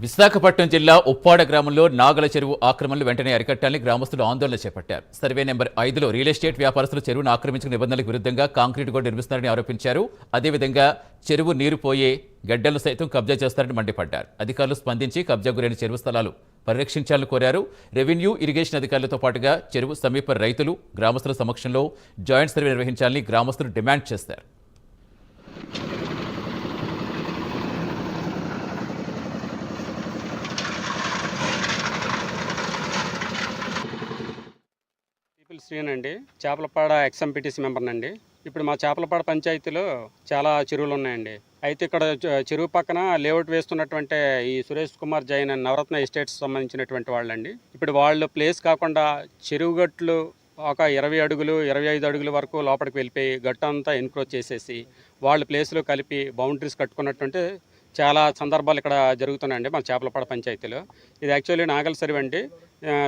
విశాఖపట్నం జిల్లా ఉప్పాడ గ్రామంలో నాగల చెరువు ఆక్రమణలు వెంటనే అరికట్టాలని గ్రామస్తులు ఆందోళన చేపట్టారు. సర్వే నెంబర్ 5లో రియల్ ఎస్టేట్ వ్యాపారస్తులు చెరువును ఆక్రమించిన నిబంధనలకు విరుద్ధంగా కాంక్రీట్ గోడ నిర్మిస్తున్నారని ఆరోపించారు. అదేవిధంగా చెరువు నీరు పోయే గడ్డలను సైతం కబ్జా చేస్తారని మండిపడ్డారు. అధికారులు స్పందించి కబ్జా గురైన చెరువు స్థలాలు పరిరక్షించాలని కోరారు. రెవెన్యూ, ఇరిగేషన్ అధికారులతో పాటుగా చెరువు సమీప రైతులు, గ్రామస్తుల సమక్షంలో జాయింట్ సర్వే నిర్వహించాలని గ్రామస్తులు డిమాండ్ చేశారు. శ్రీనండి, చేపలపాడ ఎక్స్ఎంపీటీసీ మెంబర్నండి. ఇప్పుడు మా చేపలపాడ పంచాయతీలో చాలా చెరువులు ఉన్నాయండి. అయితే ఇక్కడ చెరువు పక్కన లేఅవుట్ వేస్తున్నటువంటి ఈ సురేష్ కుమార్ జైన్ నవరత్న ఎస్టేట్స్ సంబంధించినటువంటి వాళ్ళండి. ఇప్పుడు వాళ్ళు ప్లేస్ కాకుండా చెరువు గట్లు ఒక 20 అడుగులు 25 అడుగుల వరకు లోపలికి వెళ్ళిపోయి గట్టు అంతా ఎన్క్రోచ్ చేసేసి వాళ్ళ ప్లేస్లో కలిపి బౌండరీస్ కట్టుకున్నట్టుంటే చాలా సందర్భాలు ఇక్కడ జరుగుతున్నాయండి మా చేపలపాడ పంచాయతీలో. ఇది యాక్చువల్లీ నాగల చెరువు అండి.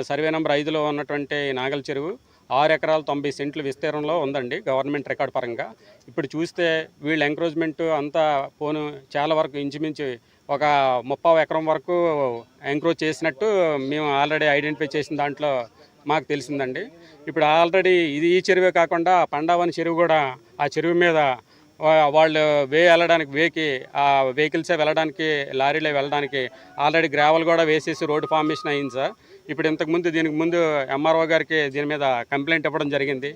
సర్వే నెంబర్ 5లో ఉన్నటువంటి నాగల చెరువు 6 ఎకరాల 90 సెంట్లు విస్తీర్ణంలో ఉందండి గవర్నమెంట్ రికార్డ్ పరంగా. ఇప్పుడు చూస్తే వీళ్ళ ఎంక్రోచ్మెంట్ అంతా పోను చాలా వరకు ఇంచుమించు ఒక 30 ఎకరం వరకు ఎంక్రోచ్ చేసినట్టు మేము ఆల్రెడీ ఐడెంటిఫై చేసిన దాంట్లో మాకు తెలిసిందండి. ఇప్పుడు ఆల్రెడీ ఈ చెరువే కాకుండా పండావని చెరువు కూడా ఆ చెరువు మీద వాళ్ళు వెళ్ళడానికి ఆ వెహికల్సే వెళ్ళడానికి, లారీలే వెళ్ళడానికి ఆల్రెడీ గ్రావెల్ కూడా వేసేసి రోడ్డు ఫార్మేషన్ అయింది సార్. ఇప్పుడు దీనికి ముందు ఎంఆర్ఓ గారికి దీని మీద కంప్లైంట్ ఇవ్వడం జరిగింది.